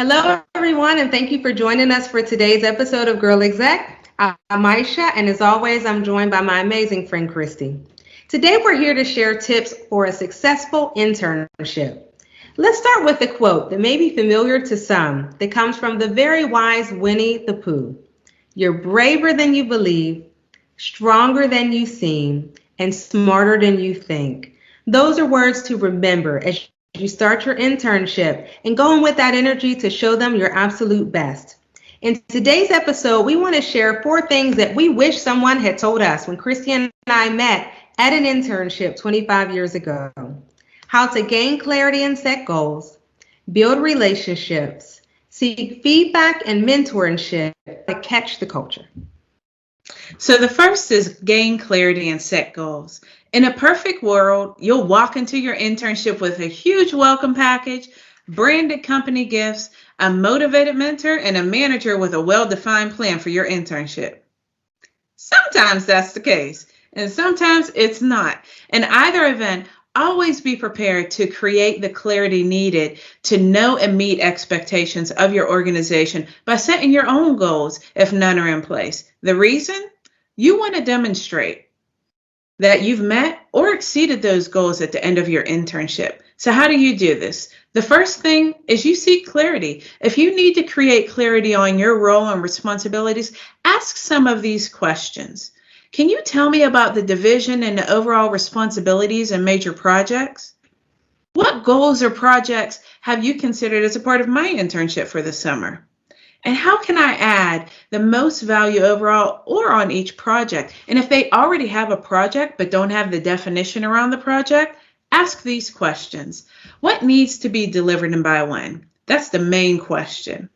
Hello, everyone, and thank you for joining us for today's episode of GirlExec. I'm Isha, and as always, I'm joined by my amazing friend, Kristy. Today, we're here to share tips for a successful internship. Let's start with a quote that may be familiar to some that comes from the very wise Winnie the Pooh. You're braver than you believe, stronger than you seem, and smarter than you think. Those are words to remember as you start your internship and go in with that energy to show them your absolute best. In today's episode, we want to share 4 things that we wish someone had told us when Kristy and I met at an internship 25 years ago. How to gain clarity and set goals, build relationships, seek feedback and mentorship that catch the culture. So the first is gain clarity and set goals. In a perfect world, you'll walk into your internship with a huge welcome package, branded company gifts, a motivated mentor, and a manager with a well-defined plan for your internship. Sometimes that's the case, and sometimes it's not. In either event, always be prepared to create the clarity needed to know and meet expectations of your organization by setting your own goals if none are in place. The reason? You want to demonstrate that you've met or exceeded those goals at the end of your internship. So how do you do this? The first thing is you seek clarity. If you need to create clarity on your role and responsibilities, ask some of these questions. Can you tell me about the division and the overall responsibilities and major projects? What goals or projects have you considered as a part of my internship for the summer? And how can I add the most value overall or on each project? And if they already have a project but don't have the definition around the project, ask these questions. What needs to be delivered and by when? That's the main question.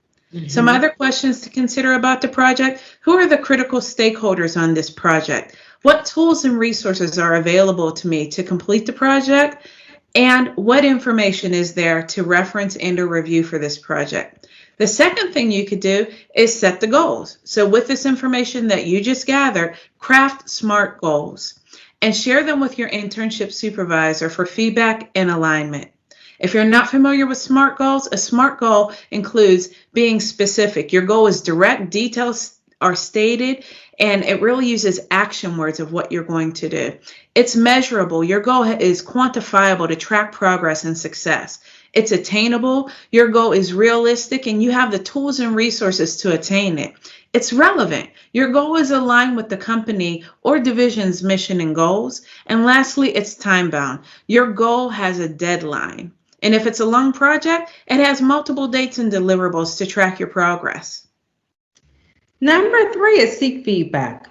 Some other questions to consider about the project. Who are the critical stakeholders on this project? What tools and resources are available to me to complete the project? And what information is there to reference and or review for this project? The second thing you could do is set the goals. So with this information that you just gathered, craft SMART goals and share them with your internship supervisor for feedback and alignment. If you're not familiar with SMART goals, a SMART goal includes being specific. Your goal is direct, details are stated, and it really uses action words of what you're going to do. It's measurable. Your goal is quantifiable to track progress and success. It's attainable. Your goal is realistic, and you have the tools and resources to attain it. It's relevant. Your goal is aligned with the company or division's mission and goals. And lastly, it's time-bound. Your goal has a deadline. And if it's a long project, it has multiple dates and deliverables to track your progress. Number 3 is seek feedback.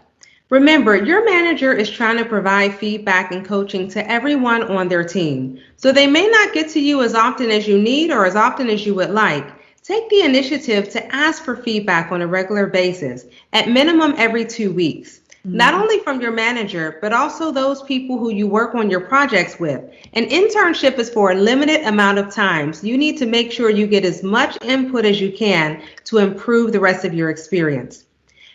Remember, your manager is trying to provide feedback and coaching to everyone on their team. So they may not get to you as often as you need or as often as you would like. Take the initiative to ask for feedback on a regular basis, at minimum every 2 weeks. Not only from your manager, but also those people who you work on your projects with. An internship is for a limited amount of time, so you need to make sure you get as much input as you can to improve the rest of your experience.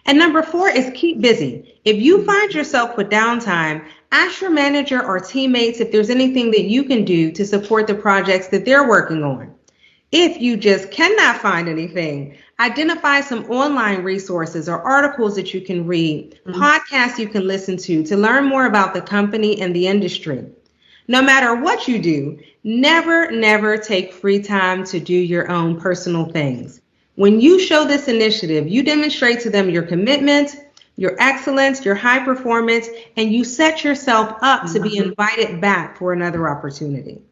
And number 4 is keep busy. If you find yourself with downtime, ask your manager or teammates if there's anything that you can do to support the projects that they're working on. If you just cannot find anything, identify some online resources or articles that you can read, podcasts you can listen to learn more about the company and the industry. No matter what you do, never take free time to do your own personal things. When you show this initiative, you demonstrate to them your commitment, your excellence, your high performance, and you set yourself up to be invited back for another opportunity.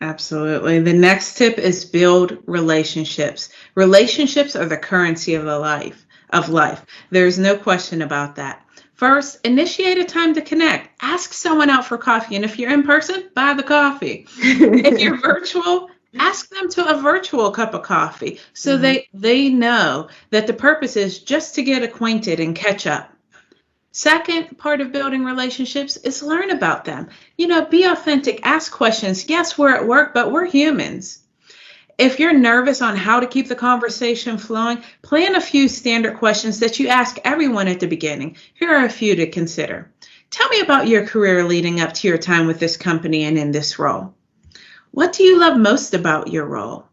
Absolutely. The next tip is build relationships. Relationships are the currency of life. There's no question about that. First, initiate a time to connect. Ask someone out for coffee. And if you're in person, buy the coffee. If you're virtual, ask them to a virtual cup of coffee so they know that the purpose is just to get acquainted and catch up. Second part of building relationships is learn about them. Be authentic, ask questions. Yes, we're at work, but we're humans. If you're nervous on how to keep the conversation flowing, plan a few standard questions that you ask everyone at the beginning. Here are a few to consider. Tell me about your career leading up to your time with this company and in this role. What do you love most about your role?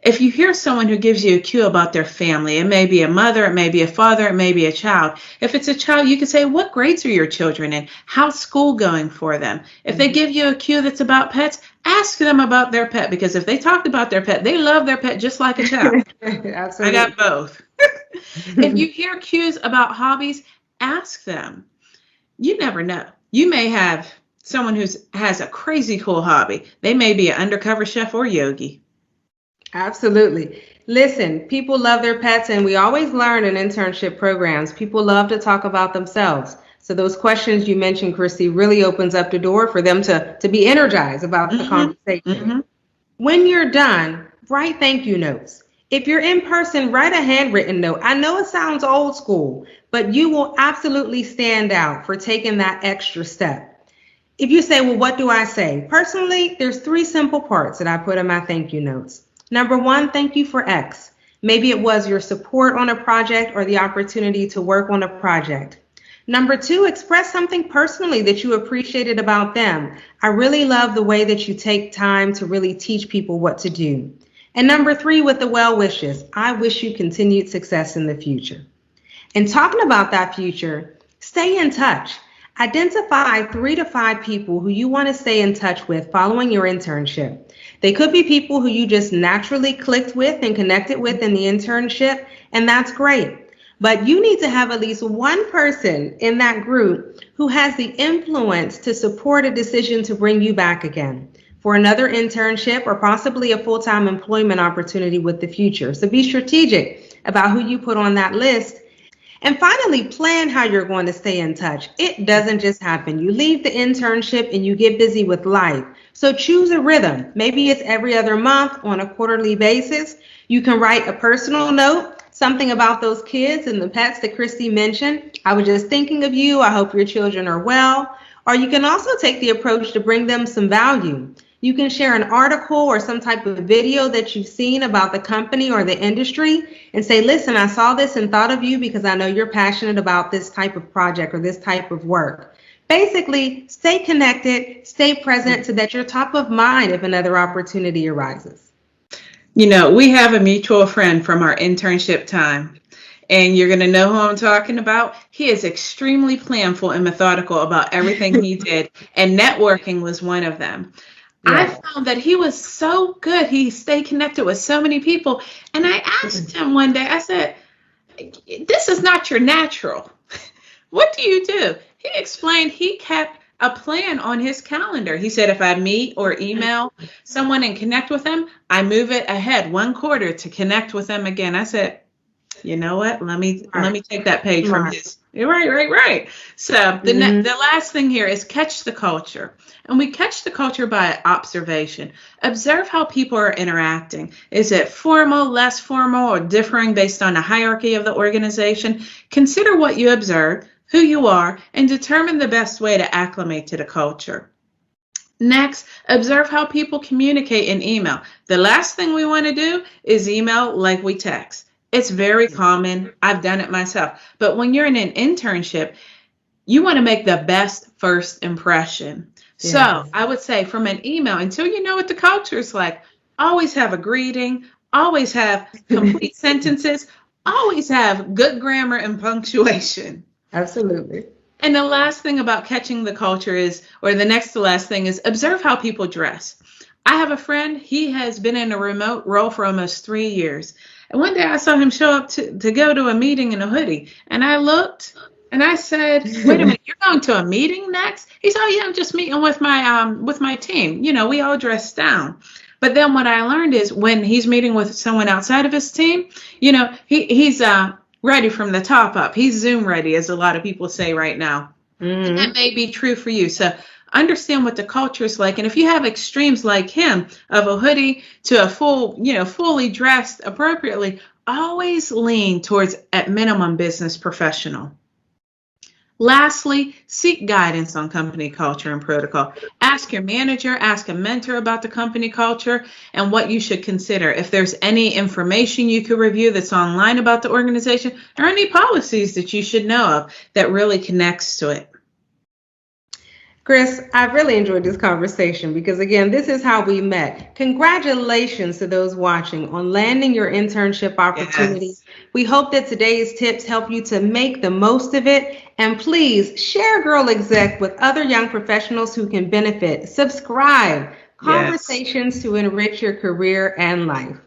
If you hear someone who gives you a cue about their family, it may be a mother, it may be a father, it may be a child. If it's a child, you can say, what grades are your children in? How's school going for them? If they give you a cue that's about pets, ask them about their pet, because if they talked about their pet, they love their pet just like a child. Absolutely. I got both. If you hear cues about hobbies, ask them. You never know. You may have someone who has a crazy cool hobby. They may be an undercover chef or yogi. Absolutely. Listen, people love their pets, and we always learn in internship programs. People love to talk about themselves. So those questions you mentioned, Kristy, really opens up the door for them to be energized about the conversation. When you're done, write thank you notes. If you're in person, write a handwritten note. I know it sounds old school, but you will absolutely stand out for taking that extra step. If you say, well, what do I say? Personally, there's 3 simple parts that I put in my thank you notes. Number 1, thank you for X. Maybe it was your support on a project or the opportunity to work on a project. Number 2, express something personally that you appreciated about them. I really love the way that you take time to really teach people what to do. And number 3, with the well wishes, I wish you continued success in the future. And talking about that future, stay in touch. Identify 3 to 5 people who you want to stay in touch with following your internship. They could be people who you just naturally clicked with and connected with in the internship, and that's great. But you need to have at least one person in that group who has the influence to support a decision to bring you back again for another internship or possibly a full-time employment opportunity with the future. So be strategic about who you put on that list. And finally, plan how you're going to stay in touch. It doesn't just happen. You leave the internship and you get busy with life. So choose a rhythm. Maybe it's every other month on a quarterly basis. You can write a personal note, something about those kids and the pets that Kristy mentioned. I was just thinking of you. I hope your children are well. Or you can also take the approach to bring them some value. You can share an article or some type of video that you've seen about the company or the industry and say, listen, I saw this and thought of you because I know you're passionate about this type of project or this type of work. Basically, stay connected, stay present so that you're top of mind if another opportunity arises. You know, we have a mutual friend from our internship time, and you're going to know who I'm talking about. He is extremely planful and methodical about everything he did, and networking was one of them. I found that he was so good. He stayed connected with so many people. And I asked him one day, I said, this is not your natural. What do you do? He explained he kept a plan on his calendar. He said, if I meet or email someone and connect with them, I move it ahead 1 quarter to connect with them again. I said, you know what? Let me take that page from his. Right. So the last thing here is catch the culture. And we catch the culture by observation. Observe how people are interacting. Is it formal, less formal, or differing based on the hierarchy of the organization? Consider what you observe, who you are, and determine the best way to acclimate to the culture. Next, observe how people communicate in email. The last thing we want to do is email like we text. It's very common. I've done it myself. But when you're in an internship, you want to make the best first impression. Yes. So I would say from an email, until you know what the culture is like, always have a greeting, always have complete sentences, always have good grammar and punctuation. Absolutely. And the last thing about catching the culture is, or the next to last thing is, observe how people dress. I have a friend, he has been in a remote role for almost 3 years. And one day I saw him show up to go to a meeting in a hoodie. And I looked and I said, wait a minute, you're going to a meeting next? He said, oh, yeah, I'm just meeting with my team. You know, we all dress down. But then what I learned is when he's meeting with someone outside of his team, you know, he's ready from the top up. He's Zoom ready, as a lot of people say right now. And that may be true for you. So understand what the culture is like. And if you have extremes like him of a hoodie to a fully dressed appropriately, always lean towards, at minimum, business professional. Lastly, seek guidance on company culture and protocol. Ask your manager, ask a mentor about the company culture and what you should consider. If there's any information you could review that's online about the organization, or any policies that you should know of that really connects to it. Chris, I really enjoyed this conversation because, again, this is how we met. Congratulations to those watching on landing your internship opportunity. Yes. We hope that today's tips help you to make the most of it. And please share GirlExec with other young professionals who can benefit. Subscribe. Yes. Conversations to enrich your career and life.